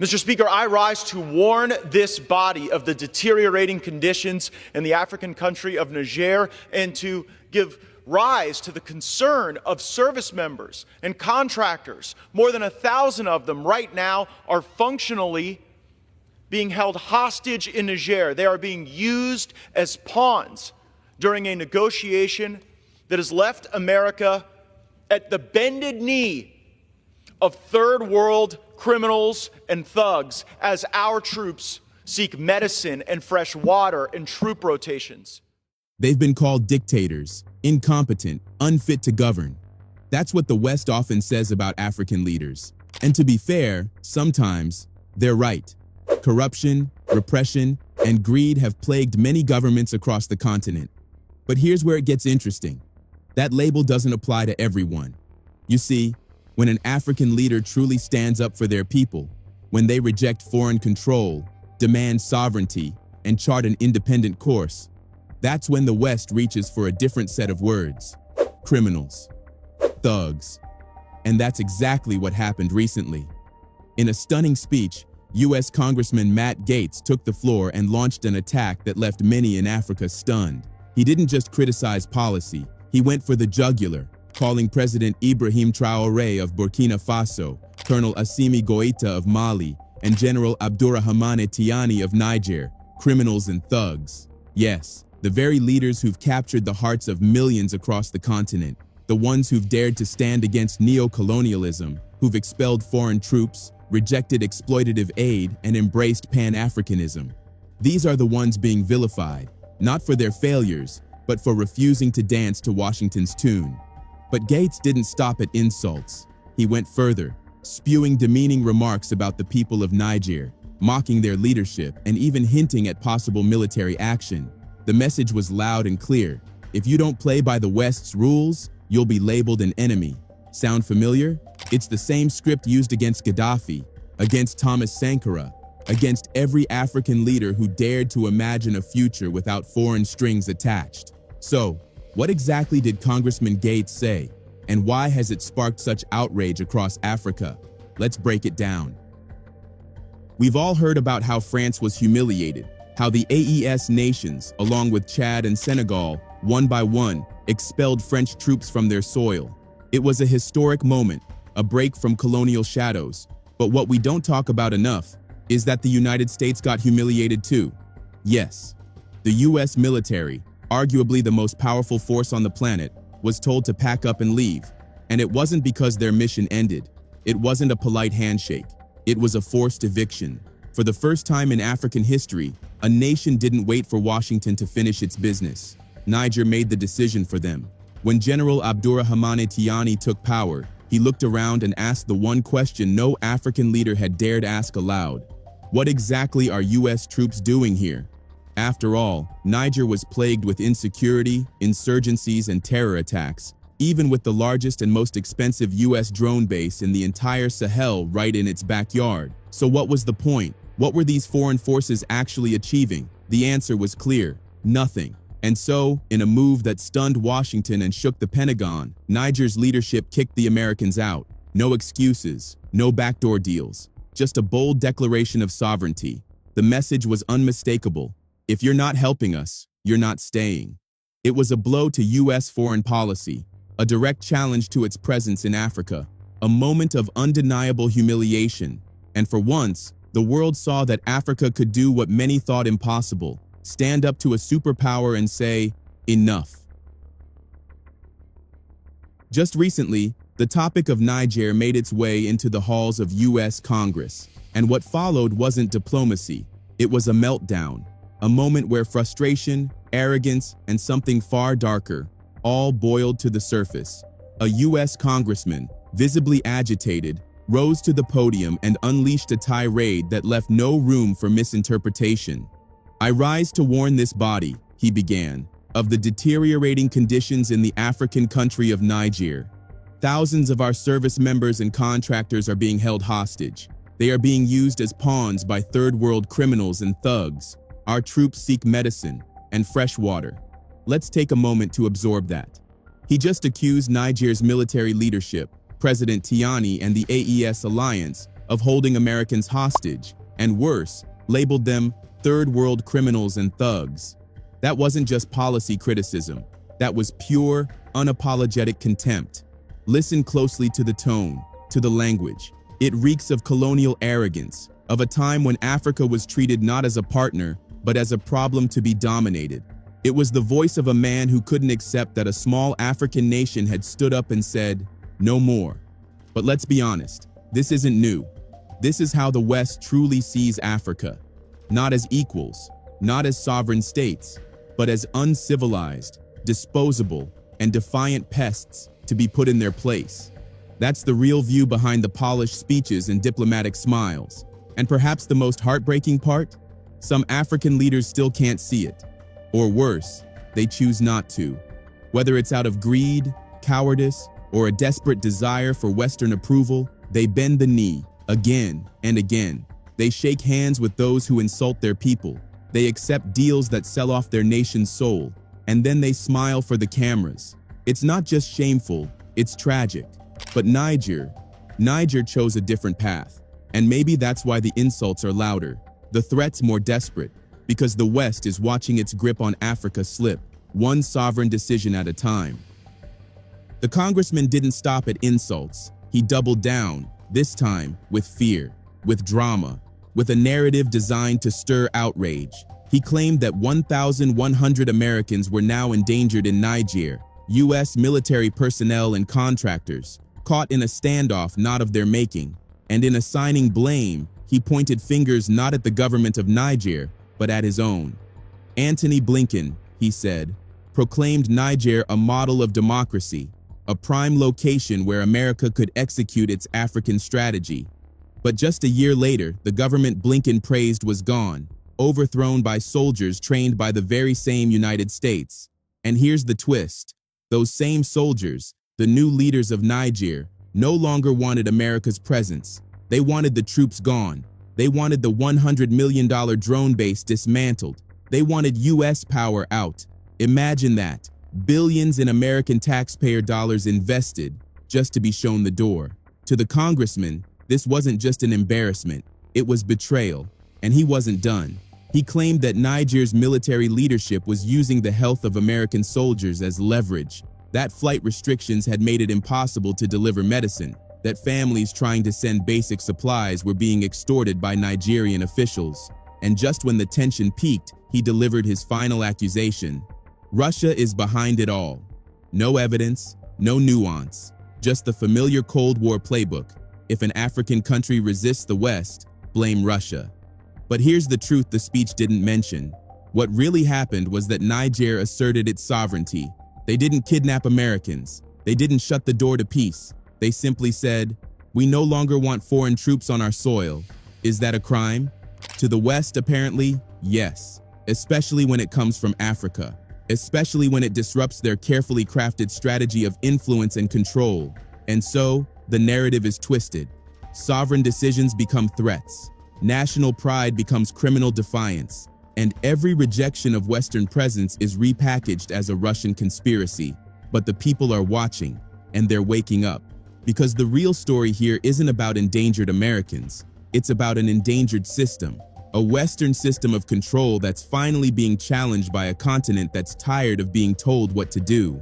Mr. Speaker, I rise to warn this body of the deteriorating conditions in the African country of Niger and to give rise to the concern of service members and contractors. More than 1,000 of them right now are functionally being held hostage in Niger. They are being used as pawns during a negotiation that has left America at the bended knee of third world criminals and thugs as our troops seek medicine and fresh water in troop rotations. They've been called dictators, incompetent, unfit to govern. That's what the West often says about African leaders. And to be fair, sometimes they're right. Corruption, repression, and greed have plagued many governments across the continent. But here's where it gets interesting. That label doesn't apply to everyone. You see, when an African leader truly stands up for their people, when they reject foreign control, demand sovereignty, and chart an independent course, that's when the West reaches for a different set of words. Criminals. Thugs. And that's exactly what happened recently. In a stunning speech, U.S. Congressman Matt Gaetz took the floor and launched an attack that left many in Africa stunned. He didn't just criticize policy, he went for the jugular, calling President Ibrahim Traoré of Burkina Faso, Colonel Assimi Goïta of Mali, and General Abdourahmane Tiani of Niger, criminals and thugs. Yes, the very leaders who've captured the hearts of millions across the continent, the ones who've dared to stand against neo-colonialism, who've expelled foreign troops, rejected exploitative aid, and embraced Pan-Africanism. These are the ones being vilified, not for their failures, but for refusing to dance to Washington's tune. But Gaetz didn't stop at insults. He went further, spewing demeaning remarks about the people of Niger, mocking their leadership, and even hinting at possible military action. The message was loud and clear. If you don't play by the West's rules, you'll be labeled an enemy. Sound familiar? It's the same script used against Gaddafi, against Thomas Sankara, against every African leader who dared to imagine a future without foreign strings attached. So, what exactly did Congressman Gaetz say, and why has it sparked such outrage across Africa? Let's break it down. We've all heard about how France was humiliated, how the AES nations, along with Chad and Senegal, one by one, expelled French troops from their soil. It was a historic moment, a break from colonial shadows. But what we don't talk about enough is that the United States got humiliated too. Yes, the US military, arguably the most powerful force on the planet, was told to pack up and leave. And it wasn't because their mission ended. It wasn't a polite handshake. It was a forced eviction. For the first time in African history, a nation didn't wait for Washington to finish its business. Niger made the decision for them. When General Abdourahmane Tiani took power, he looked around and asked the one question no African leader had dared ask aloud. What exactly are US troops doing here? After all, Niger was plagued with insecurity, insurgencies, and terror attacks, even with the largest and most expensive US drone base in the entire Sahel right in its backyard. So what was the point? What were these foreign forces actually achieving? The answer was clear: nothing. And so, in a move that stunned Washington and shook the Pentagon, Niger's leadership kicked the Americans out. No excuses, no backdoor deals, just a bold declaration of sovereignty. The message was unmistakable. If you're not helping us, you're not staying. It was a blow to US foreign policy, a direct challenge to its presence in Africa, a moment of undeniable humiliation. And for once, the world saw that Africa could do what many thought impossible: stand up to a superpower and say, enough. Just recently, the topic of Niger made its way into the halls of US Congress, and what followed wasn't diplomacy, it was a meltdown, a moment where frustration, arrogance, and something far darker all boiled to the surface. A US congressman, visibly agitated, rose to the podium and unleashed a tirade that left no room for misinterpretation. "I rise to warn this body," he began, "of the deteriorating conditions in the African country of Niger. Thousands of our service members and contractors are being held hostage. They are being used as pawns by third world criminals and thugs. Our troops seek medicine and fresh water." Let's take a moment to absorb that. He just accused Niger's military leadership, President Tiani and the AES alliance, of holding Americans hostage, and worse, labeled them third world criminals and thugs. That wasn't just policy criticism. That was pure, unapologetic contempt. Listen closely to the tone, to the language. It reeks of colonial arrogance, of a time when Africa was treated not as a partner, but as a problem to be dominated. It was the voice of a man who couldn't accept that a small African nation had stood up and said, "No more." But let's be honest, this isn't new. This is how the West truly sees Africa. Not as equals, not as sovereign states, but as uncivilized, disposable, and defiant pests to be put in their place. That's the real view behind the polished speeches and diplomatic smiles. And perhaps the most heartbreaking part? Some African leaders still can't see it. Or worse, they choose not to. Whether it's out of greed, cowardice, or a desperate desire for Western approval, they bend the knee again and again. They shake hands with those who insult their people. They accept deals that sell off their nation's soul. And then they smile for the cameras. It's not just shameful, it's tragic. But Niger chose a different path. And maybe that's why the insults are louder, the threats more desperate, because the West is watching its grip on Africa slip, one sovereign decision at a time. The congressman didn't stop at insults. He doubled down, this time with fear, with drama, with a narrative designed to stir outrage. He claimed that 1,100 Americans were now endangered in Niger, U.S. military personnel and contractors, caught in a standoff not of their making. And in assigning blame, he pointed fingers not at the government of Niger, but at his own. Antony Blinken, he said, proclaimed Niger a model of democracy, a prime location where America could execute its African strategy. But just a year later, the government Blinken praised was gone, overthrown by soldiers trained by the very same United States. And here's the twist. Those same soldiers, the new leaders of Niger, no longer wanted America's presence. They wanted the troops gone. They wanted the $100 million drone base dismantled. They wanted U.S. power out. Imagine that. Billions in American taxpayer dollars invested just to be shown the door. To the congressman, this wasn't just an embarrassment. It was betrayal. And he wasn't done. He claimed that Niger's military leadership was using the health of American soldiers as leverage, that flight restrictions had made it impossible to deliver medicine, that families trying to send basic supplies were being extorted by Nigerian officials. And just when the tension peaked, he delivered his final accusation. Russia is behind it all. No evidence, no nuance, just the familiar Cold War playbook. If an African country resists the West, blame Russia. But here's the truth the speech didn't mention. What really happened was that Niger asserted its sovereignty. They didn't kidnap Americans. They didn't shut the door to peace. They simply said, "We no longer want foreign troops on our soil." Is that a crime? To the West, apparently, yes. Especially when it comes from Africa. Especially when it disrupts their carefully crafted strategy of influence and control. And so, the narrative is twisted. Sovereign decisions become threats. National pride becomes criminal defiance. And every rejection of Western presence is repackaged as a Russian conspiracy. But the people are watching, and they're waking up. Because the real story here isn't about endangered Americans. It's about an endangered system. A Western system of control that's finally being challenged by a continent that's tired of being told what to do.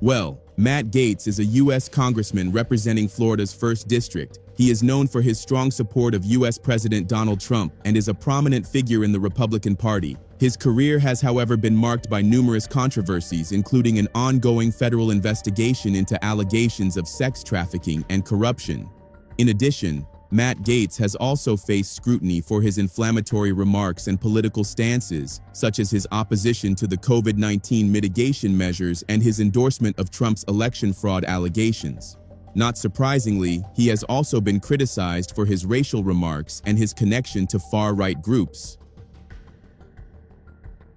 Well, Matt Gaetz is a U.S. congressman representing Florida's 1st District. He is known for his strong support of U.S. President Donald Trump and is a prominent figure in the Republican Party. His career has, however, been marked by numerous controversies, including an ongoing federal investigation into allegations of sex trafficking and corruption. In addition, Matt Gaetz has also faced scrutiny for his inflammatory remarks and political stances, such as his opposition to the COVID-19 mitigation measures and his endorsement of Trump's election fraud allegations. Not surprisingly, he has also been criticized for his racial remarks and his connection to far-right groups.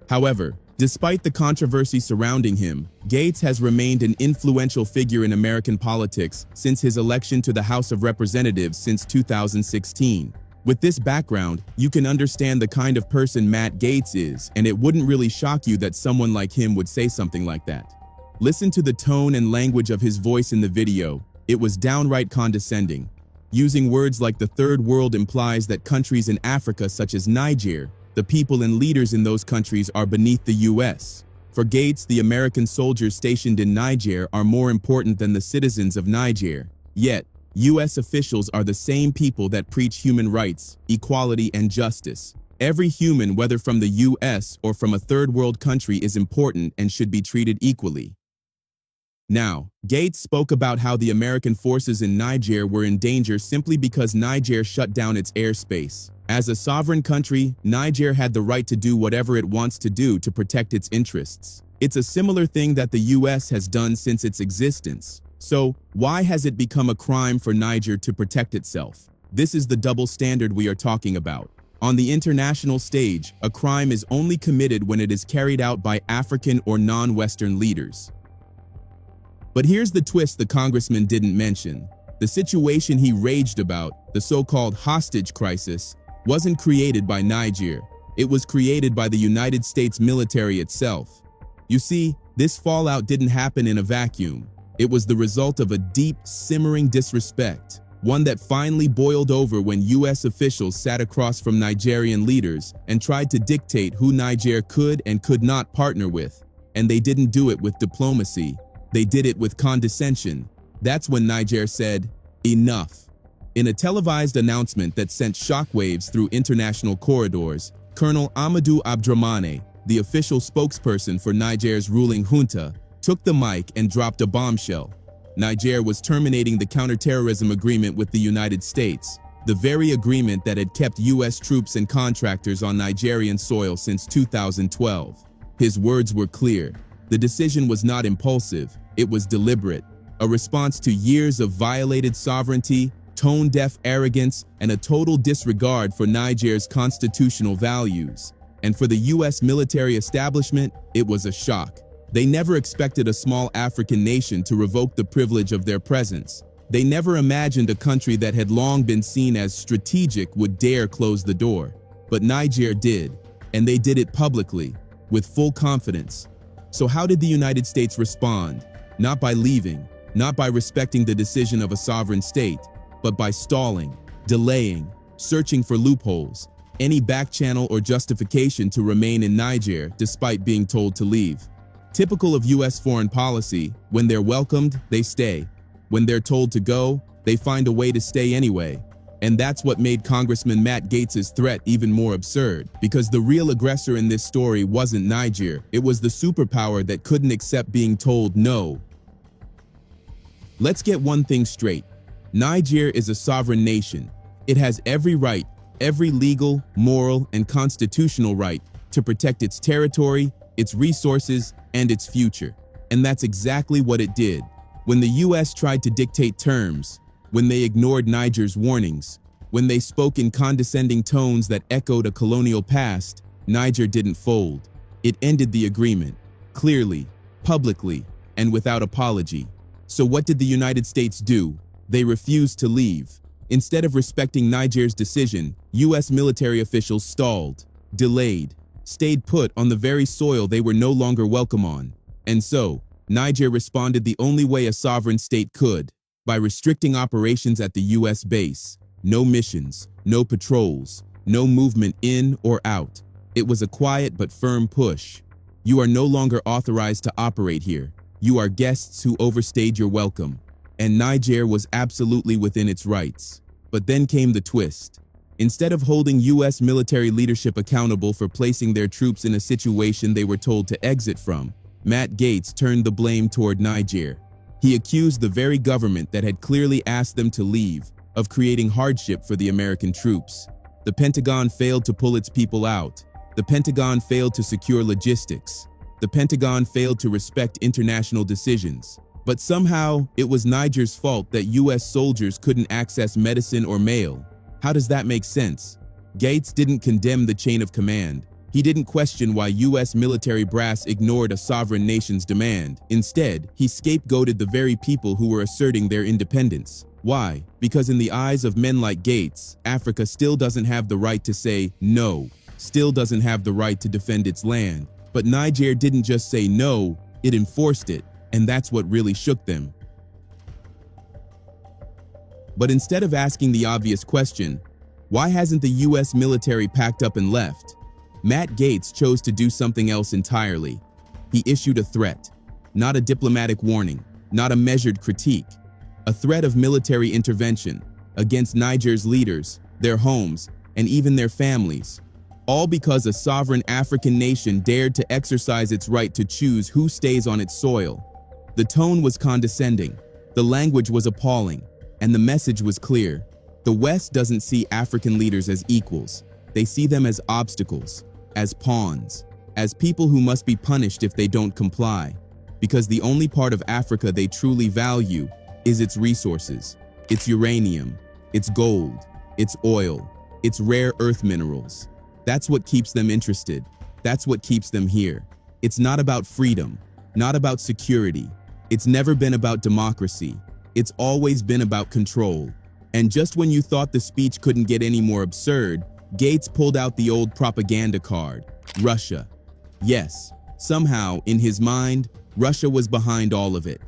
However, despite the controversy surrounding him, Gaetz has remained an influential figure in American politics since his election to the House of Representatives since 2016. With this background, you can understand the kind of person Matt Gaetz is, and it wouldn't really shock you that someone like him would say something like that. Listen to the tone and language of his voice in the video. It was downright condescending. Using words like the Third World implies that countries in Africa such as Niger, the people and leaders in those countries are beneath the US. For Gates, the American soldiers stationed in Niger are more important than the citizens of Niger. Yet, US officials are the same people that preach human rights, equality, and justice. Every human, whether from the US or from a third world country, is important and should be treated equally. Now, Gates spoke about how the American forces in Niger were in danger simply because Niger shut down its airspace. As a sovereign country, Niger had the right to do whatever it wants to do to protect its interests. It's a similar thing that the US has done since its existence. So, why has it become a crime for Niger to protect itself? This is the double standard we are talking about. On the international stage, a crime is only committed when it is carried out by African or non-Western leaders. But here's the twist the congressman didn't mention. The situation he raged about, the so-called hostage crisis, wasn't created by Niger. It was created by the United States military itself. You see, this fallout didn't happen in a vacuum. It was the result of a deep, simmering disrespect, one that finally boiled over when US officials sat across from Nigerian leaders and tried to dictate who Niger could and could not partner with. And they didn't do it with diplomacy. They did it with condescension. That's when Niger said, "Enough." In a televised announcement that sent shockwaves through international corridors, Colonel Amadou Abdramane, the official spokesperson for Niger's ruling junta, took the mic and dropped a bombshell. Niger was terminating the counterterrorism agreement with the United States, the very agreement that had kept US troops and contractors on Nigerian soil since 2012. His words were clear. The decision was not impulsive, it was deliberate, a response to years of violated sovereignty, tone-deaf arrogance, and a total disregard for Niger's constitutional values. And for the US military establishment, it was a shock. They never expected a small African nation to revoke the privilege of their presence. They never imagined a country that had long been seen as strategic would dare close the door. But Niger did, and they did it publicly, with full confidence. So how did the United States respond? Not by leaving, not by respecting the decision of a sovereign state, but by stalling, delaying, searching for loopholes, any backchannel or justification to remain in Niger despite being told to leave. Typical of US foreign policy, when they're welcomed, they stay. When they're told to go, they find a way to stay anyway. And that's what made Congressman Matt Gaetz's threat even more absurd, because the real aggressor in this story wasn't Niger, it was the superpower that couldn't accept being told no. Let's get one thing straight. Niger is a sovereign nation. It has every right, every legal, moral, and constitutional right to protect its territory, its resources, and its future. And that's exactly what it did. When the US tried to dictate terms, when they ignored Niger's warnings, when they spoke in condescending tones that echoed a colonial past, Niger didn't fold. It ended the agreement, clearly, publicly, and without apology. So what did the United States do? They refused to leave. Instead of respecting Niger's decision, US military officials stalled, delayed, stayed put on the very soil they were no longer welcome on. And so, Niger responded the only way a sovereign state could, by restricting operations at the US base. No missions, no patrols, no movement in or out. It was a quiet but firm push. You are no longer authorized to operate here. You are guests who overstayed your welcome. And Niger was absolutely within its rights. But then came the twist. Instead of holding US military leadership accountable for placing their troops in a situation they were told to exit from, Matt Gaetz turned the blame toward Niger. He accused the very government that had clearly asked them to leave of creating hardship for the American troops. The Pentagon failed to pull its people out. The Pentagon failed to secure logistics. The Pentagon failed to respect international decisions. But somehow, it was Niger's fault that US soldiers couldn't access medicine or mail. How does that make sense? Gaetz didn't condemn the chain of command. He didn't question why US military brass ignored a sovereign nation's demand. Instead, he scapegoated the very people who were asserting their independence. Why? Because in the eyes of men like Gaetz, Africa still doesn't have the right to say no, still doesn't have the right to defend its land. But Niger didn't just say no, it enforced it, and that's what really shook them. But instead of asking the obvious question, why hasn't the US military packed up and left? Matt Gaetz chose to do something else entirely. He issued a threat, not a diplomatic warning, not a measured critique, a threat of military intervention against Niger's leaders, their homes, and even their families, all because a sovereign African nation dared to exercise its right to choose who stays on its soil. The tone was condescending, the language was appalling, and the message was clear. The West doesn't see African leaders as equals. They see them as obstacles, as pawns, as people who must be punished if they don't comply, because the only part of Africa they truly value is its resources, its uranium, its gold, its oil, its rare earth minerals. That's what keeps them interested. That's what keeps them here. It's not about freedom, not about security. It's never been about democracy. It's always been about control. And just when you thought the speech couldn't get any more absurd, Gaetz pulled out the old propaganda card, Russia. Yes, somehow, in his mind, Russia was behind all of it.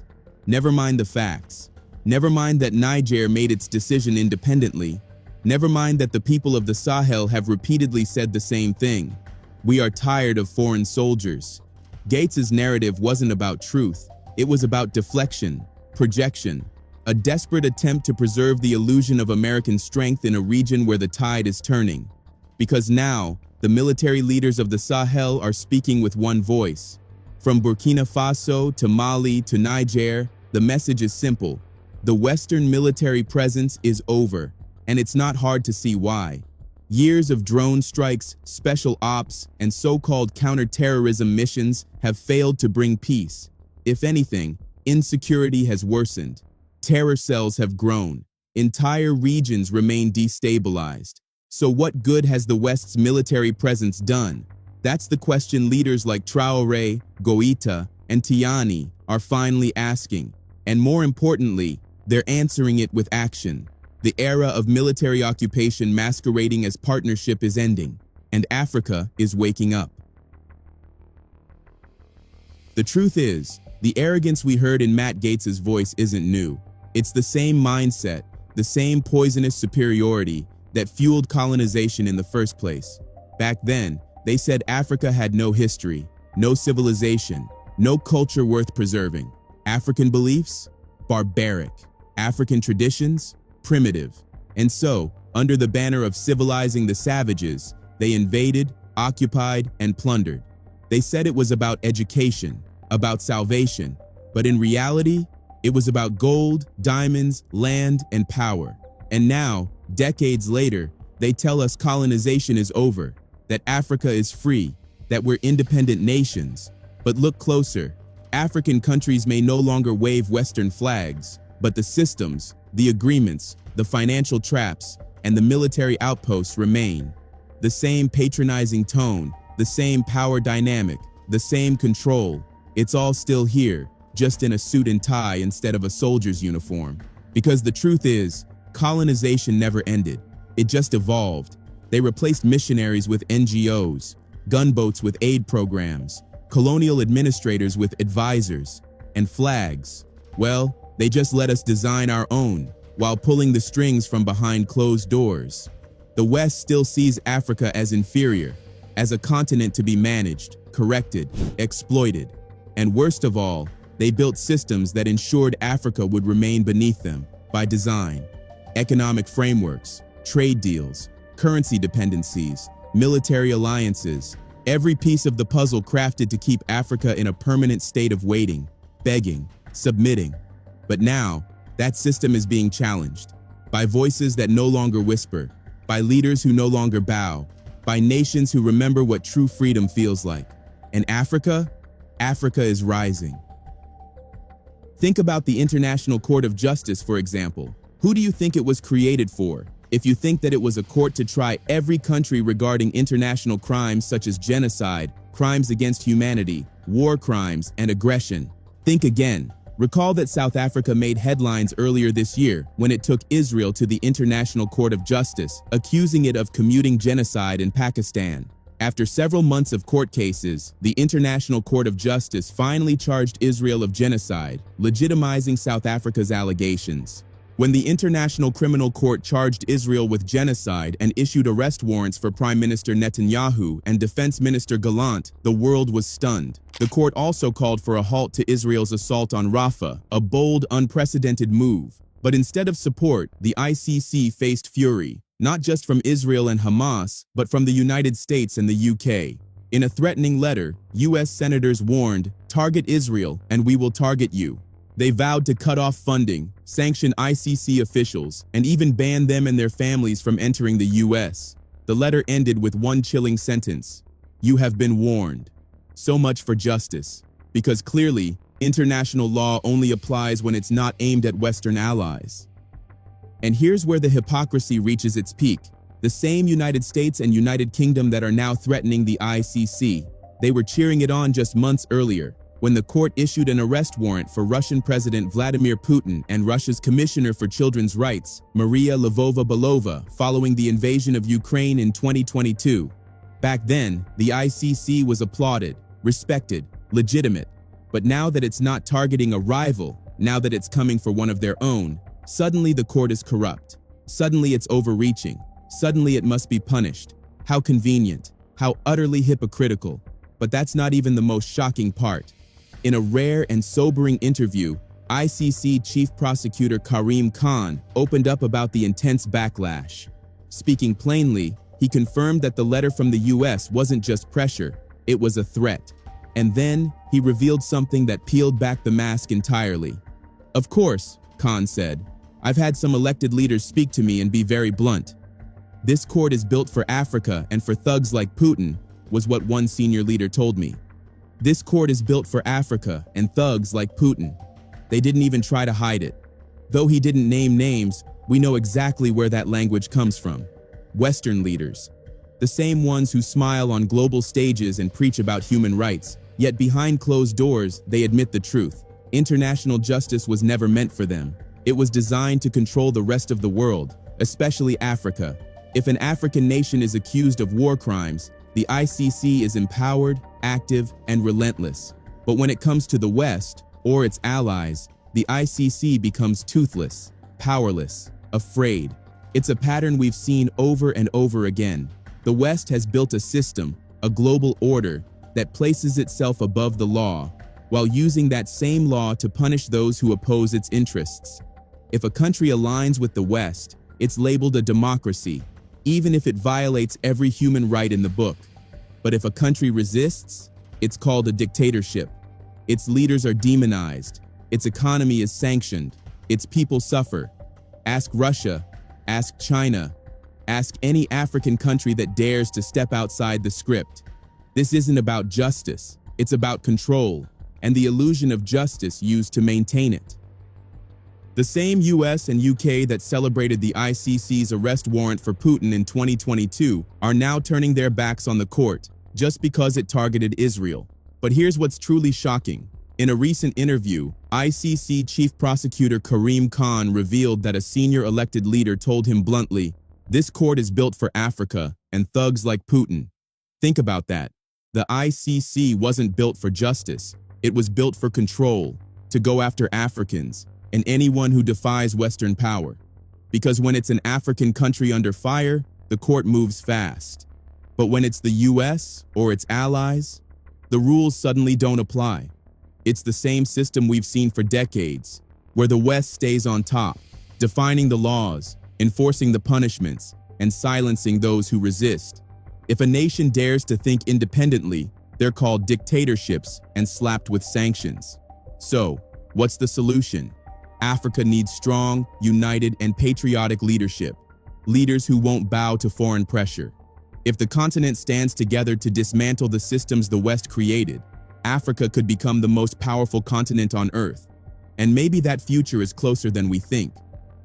Never mind the facts. Never mind that Niger made its decision independently. Never mind that the people of the Sahel have repeatedly said the same thing. We are tired of foreign soldiers. Gaetz's narrative wasn't about truth. It was about deflection, projection, a desperate attempt to preserve the illusion of American strength in a region where the tide is turning. Because now, the military leaders of the Sahel are speaking with one voice. From Burkina Faso to Mali to Niger, the message is simple. The Western military presence is over, and it's not hard to see why. Years of drone strikes, special ops, and so-called counter-terrorism missions have failed to bring peace. If anything, insecurity has worsened. Terror cells have grown. Entire regions remain destabilized. So what good has the West's military presence done? That's the question leaders like Traoré, Goïta, and Tiani are finally asking. And more importantly, they're answering it with action. The era of military occupation masquerading as partnership is ending, and Africa is waking up. The truth is, the arrogance we heard in Matt Gaetz's voice isn't new. It's the same mindset, the same poisonous superiority that fueled colonization in the first place. Back then, they said Africa had no history, no civilization, no culture worth preserving. African beliefs? Barbaric. African traditions? Primitive. And so, under the banner of civilizing the savages, they invaded, occupied, and plundered. They said it was about education, about salvation, but in reality, it was about gold, diamonds, land, and power. And now, decades later, they tell us colonization is over, that Africa is free, that we're independent nations. But look closer. African countries may no longer wave Western flags, but the systems, the agreements, the financial traps, and the military outposts remain. The same patronizing tone, the same power dynamic, the same control. It's all still here, just in a suit and tie instead of a soldier's uniform. Because the truth is, colonization never ended. It just evolved. They replaced missionaries with NGOs, gunboats with aid programs, colonial administrators with advisors, and flags. Well, they just let us design our own, while pulling the strings from behind closed doors. The West still sees Africa as inferior, as a continent to be managed, corrected, exploited. And worst of all, they built systems that ensured Africa would remain beneath them, by design. Economic frameworks, trade deals, currency dependencies, military alliances, every piece of the puzzle crafted to keep Africa in a permanent state of waiting, begging, submitting. But now, that system is being challenged by voices that no longer whisper, by leaders who no longer bow, by nations who remember what true freedom feels like. And Africa is rising. Think about the International Court of Justice, for example. Who do you think it was created for? If you think that it was a court to try every country regarding international crimes such as genocide, crimes against humanity, war crimes, and aggression, think again. Recall that South Africa made headlines earlier this year when it took Israel to the International Court of Justice, accusing it of commuting genocide in Pakistan. After several months of court cases, the International Court of Justice finally charged Israel of genocide, legitimizing South Africa's allegations. When the International Criminal Court charged Israel with genocide and issued arrest warrants for Prime Minister Netanyahu and Defense Minister Gallant, the world was stunned. The court also called for a halt to Israel's assault on Rafah, a bold, unprecedented move. But instead of support, the ICC faced fury, not just from Israel and Hamas, but from the United States and the UK. In a threatening letter, US senators warned, "Target Israel, and we will target you." They vowed to cut off funding, sanction ICC officials, and even ban them and their families from entering the US. The letter ended with one chilling sentence: "You have been warned." So much for justice, because clearly, international law only applies when it's not aimed at Western allies. And here's where the hypocrisy reaches its peak. The same United States and United Kingdom that are now threatening the ICC, they were cheering it on just months earlier, when the court issued an arrest warrant for Russian President Vladimir Putin and Russia's Commissioner for Children's Rights, Maria Lvova-Belova, following the invasion of Ukraine in 2022. Back then, the ICC was applauded, respected, legitimate. But now that it's not targeting a rival, now that it's coming for one of their own, suddenly the court is corrupt. Suddenly it's overreaching. Suddenly it must be punished. How convenient. How utterly hypocritical. But that's not even the most shocking part. In a rare and sobering interview, ICC Chief Prosecutor Karim Khan opened up about the intense backlash. Speaking plainly, he confirmed that the letter from the US wasn't just pressure, it was a threat. And then, he revealed something that peeled back the mask entirely. "Of course," Khan said, "I've had some elected leaders speak to me and be very blunt. This court is built for Africa and for thugs like Putin," was what one senior leader told me. This court is built for Africa and thugs like Putin. They didn't even try to hide it. Though he didn't name names, we know exactly where that language comes from. Western leaders. The same ones who smile on global stages and preach about human rights, yet behind closed doors, they admit the truth. International justice was never meant for them. It was designed to control the rest of the world, especially Africa. If an African nation is accused of war crimes, the ICC is empowered, active, and relentless. But when it comes to the West, or its allies, the ICC becomes toothless, powerless, afraid. It's a pattern we've seen over and over again. The West has built a system, a global order, that places itself above the law, while using that same law to punish those who oppose its interests. If a country aligns with the West, it's labeled a democracy, even if it violates every human right in the book. But if a country resists, it's called a dictatorship. Its leaders are demonized, its economy is sanctioned, its people suffer. Ask Russia, ask China, ask any African country that dares to step outside the script. This isn't about justice, it's about control, and the illusion of justice used to maintain it. The same US and UK that celebrated the ICC's arrest warrant for Putin in 2022 are now turning their backs on the court, just because it targeted Israel. But here's what's truly shocking. In a recent interview, ICC Chief Prosecutor Karim Khan revealed that a senior elected leader told him bluntly, "This court is built for Africa and thugs like Putin." Think about that. The ICC wasn't built for justice. It was built for control, to go after Africans and anyone who defies Western power. Because when it's an African country under fire, the court moves fast. But when it's the US or its allies, the rules suddenly don't apply. It's the same system we've seen for decades, where the West stays on top, defining the laws, enforcing the punishments, and silencing those who resist. If a nation dares to think independently, they're called dictatorships and slapped with sanctions. So, what's the solution? Africa needs strong, united, and patriotic leadership. Leaders who won't bow to foreign pressure. If the continent stands together to dismantle the systems the West created, Africa could become the most powerful continent on Earth. And maybe that future is closer than we think.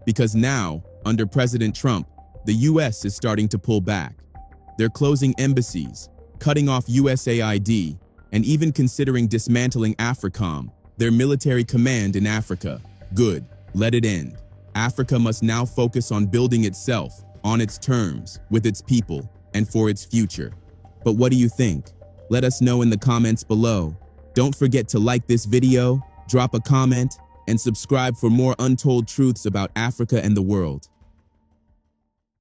Because now, under President Trump, the US is starting to pull back. They're closing embassies, cutting off USAID, and even considering dismantling AFRICOM, their military command in Africa. Good, let it end. Africa must now focus on building itself, on its terms, with its people, and for its future. But what do you think? Let us know in the comments below. Don't forget to like this video, drop a comment, and subscribe for more untold truths about Africa and the world.